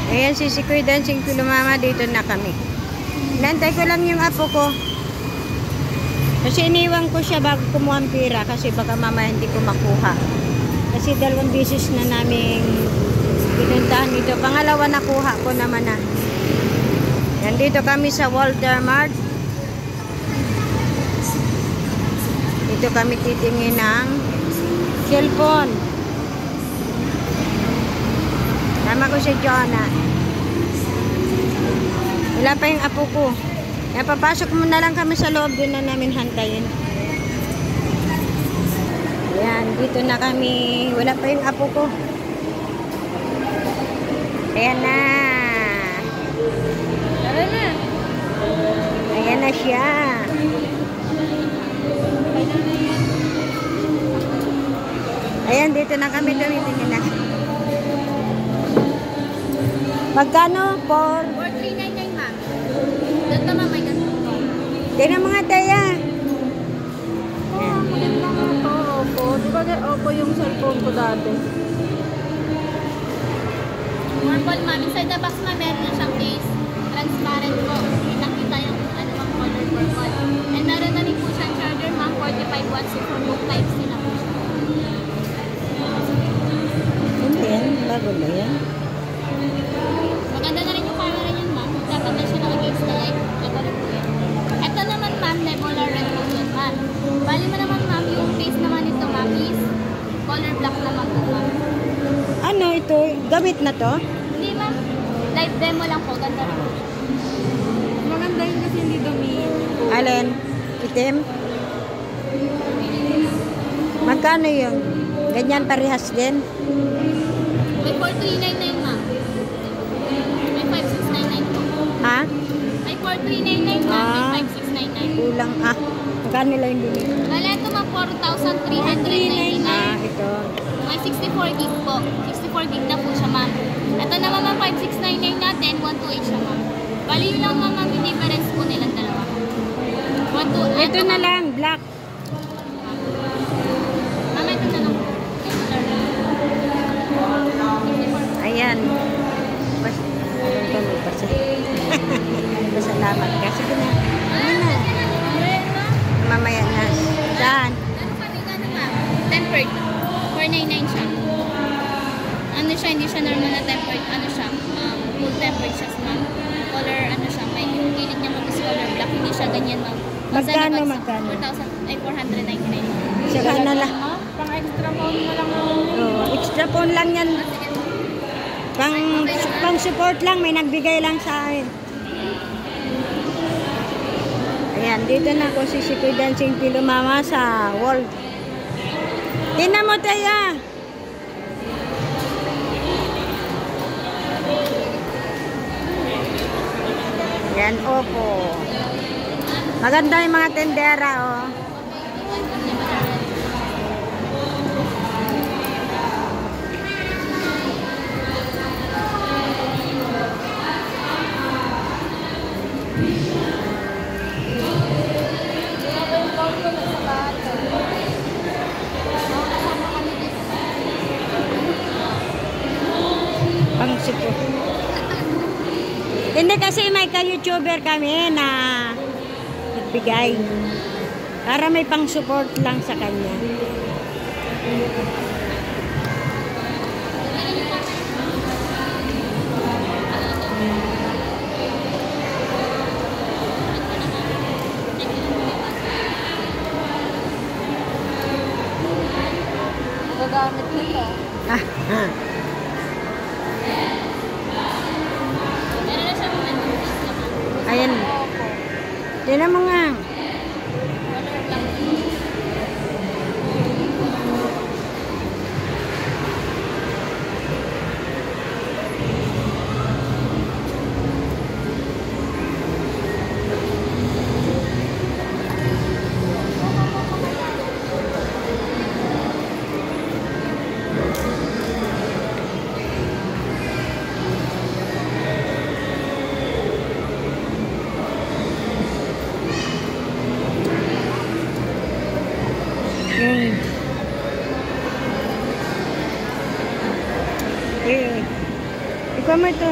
Ayan, si Sikoy Dancing Kulo Mama, dito na kami. Nantay ko lang yung apo ko. Kasi iniwan ko siya bago kumuha ang pira kasi baka mama hindi ko makuha. Kasi 2 beses na namin pinuntahan dito. Pangalawa nakuha ko naman na. Nandito kami sa Walter Mart. Dito kami titingin ng cellphone. Tama ko si Jonah. Wala pa yung apo ko. Papasok muna lang kami sa loob. Doon na namin hantayin. Ayan, dito na kami. Wala pa yung apo ko. Ayan na. Tara na. Ayan na siya. Ayan, dito na kami. Tumitingin na. Magkano? 4,399 ma'am. Doon pa ma'am, may ganito. Tingnan mga taya. Maganda nga ito, Oppo. Di ba Oppo yung cellphone ko dati? Purple ma'am. Inside the box ma'am, meron na siyang case. Transparent po. Nakita yung ano ma'am, color purple. And meron na rin po siyang charger ma'am, 45 watts. So for both types nila po siya. Ano yan? Bago ba yan? Maganda na rin yung camera niyan ma'am. Dapat na siya naka-gates na light. Ito rin po yan. Ito naman ma'am, Nebula Red po yan ma'am. Bali mo naman ma'am, yung face naman ito ma'am is color black naman po ma'am. Ano ito? Gamit na to? Hindi ma'am. Live demo lang po. Ganda rin po. Maganda yun kasi hindi dumi. Alin? Itim? Magkano yun? Ganyan parehas din? May 4,399 ma'am. May 5,699 po. Ha? May 4,399 ma'am. May 5,699. Kulang magkano lang yung bili? Wala ito ma'am, 4,399. Ito. May 64 gig po. 64 gig na po siya ma'am. Ito naman ma'am, 5,699 natin. 128 siya ma'am. Bali yun lang ma'am, yung difference po nilang dalawa. Ito na lang, black. Ma'am, ito na lang po. Ayan. Salamat ka. Sige na. Mamaya na. Saan? Ano kami na ma'am? Tempered. 499 siya. Ano siya, hindi siya normal na tempered. Ano siya? Full tempered siya ma'am. Color, ano siya, may yung gilid niya ma'am is color black. Hindi siya ganyan ma'am. Magkano? 4,000, 499. Saka na lang. Pang extra phone mo lang. Extra phone lang yan. Pang support lang. May nagbigay lang sa akin. Ayan, dito na ako si Sikoy Dancing Kulo Mama sa wall. Tingnan mo tayo. Yan, Oppo. Maganda yung mga tendera, oh. Pang support. Hindi kasi may ka-YouTuber kami na nagbigay. Para may pang support lang sa kanya. Gagamit nito. Ayan. Tignan mo nga. Ikaw mo ito.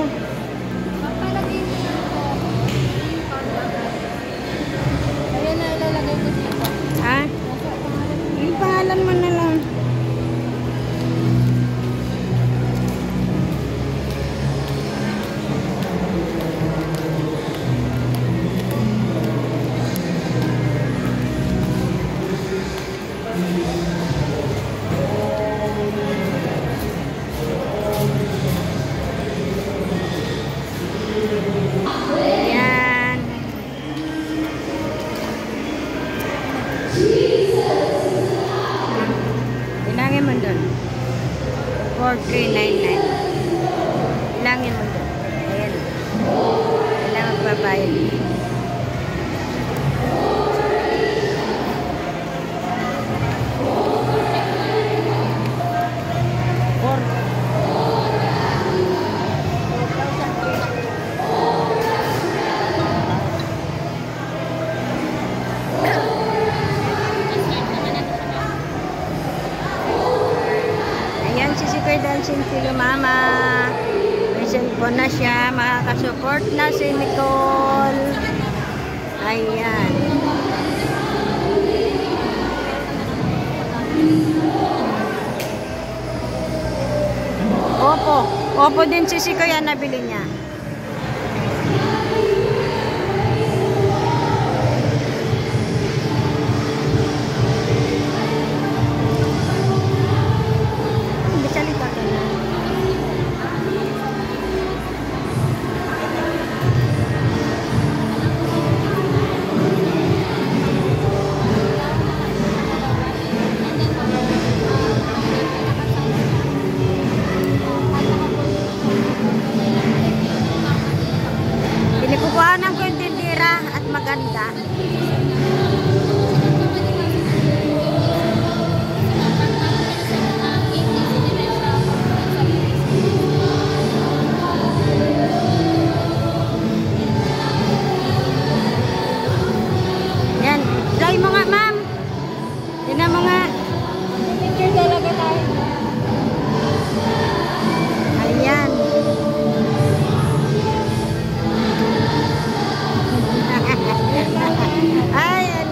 ilalagay ko dito? Ha? Yung pangalan mo na lang. Ayan. Ilangin mo doon. 4399. Ilangin mo doon. Ayan. Kailangan magbabayad. Ayan, sisikoy dancing kilo mama. May cellphone na siya. Makakasupport na si Nicole. Ayan. Opo. Opo din sisikoy yan nabili niya. Salita ka na. Pinikukuhanan ko yung tindira at maganda. Yan. Try mo nga, ma'am. Tignan mo nga. Picture talaga tayo. Ayan. Ayan.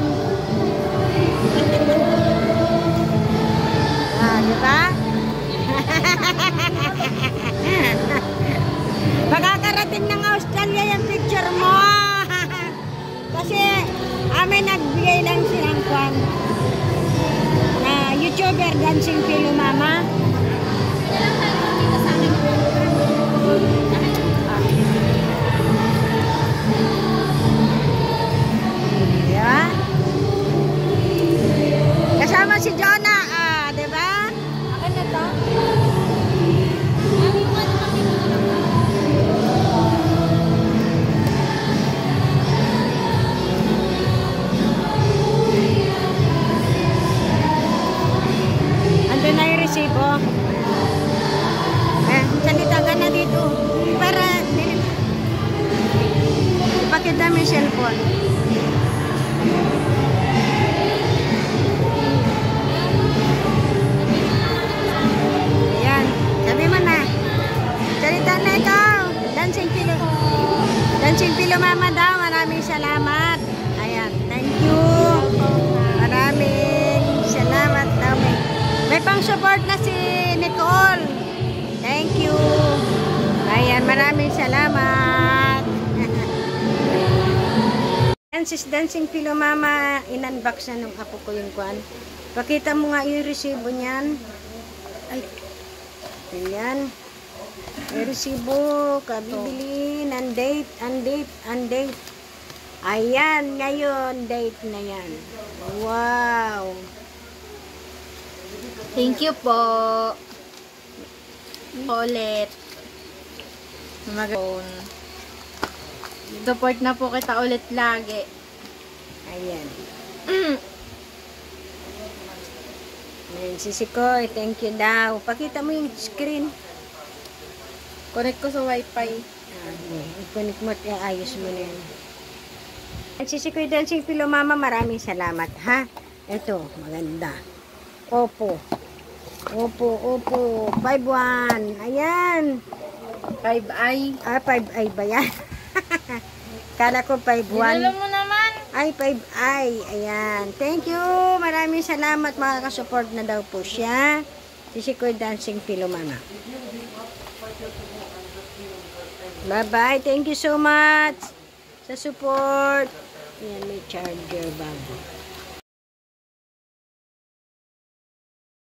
Ah, di ba? Makakarating ng Australia yung picture mo. Kasi amin nagbigay lang silang kwan na YouTuber dancing kilo mama. Yeah. Kasama si Jonah, di ba? Akin na to? Ando na yung resibo. Salita ka na dito. Para ipakita mo yung cellphone. Ayan. Sabi mo na. Salita na ikaw. Dancing Pilo. Dancing Pilo mama daw. Maraming salamat. Ayan. Thank you. Maraming salamat daw. May pang-support na si Nicole. Thank you. Ayan. Maraming salamat. Ayan, sis Dancing Pilo mama. In-unbox na nung apo ko yung kwan. Pakita mo nga yung resibo niyan. Ay. Ayan. May resibo. Kabibili ng date. Date. Ayan. Ngayon, date na yan. Wow. Thank you po. Ulit. Support na po kita ulit lagi. Ayan. Ayan, sisikoy. Thank you daw. Pakita mo yung screen. Connect ko sa wifi. I-connect mo at ayos mo na yan. Sisikoy Dancing Pilo mama, maraming salamat, ha? Ito, maganda. Opo. 5-1. Ayan. 5i. 5i ba yan? Kala ko 5-1. Dinala mo naman. i5i. Ayan. Thank you. Maraming salamat. Makakasupport na daw po siya. Si Sikoy Dancing Pillow Mama. Bye-bye. Thank you so much sa support. Ayan, may charger bago.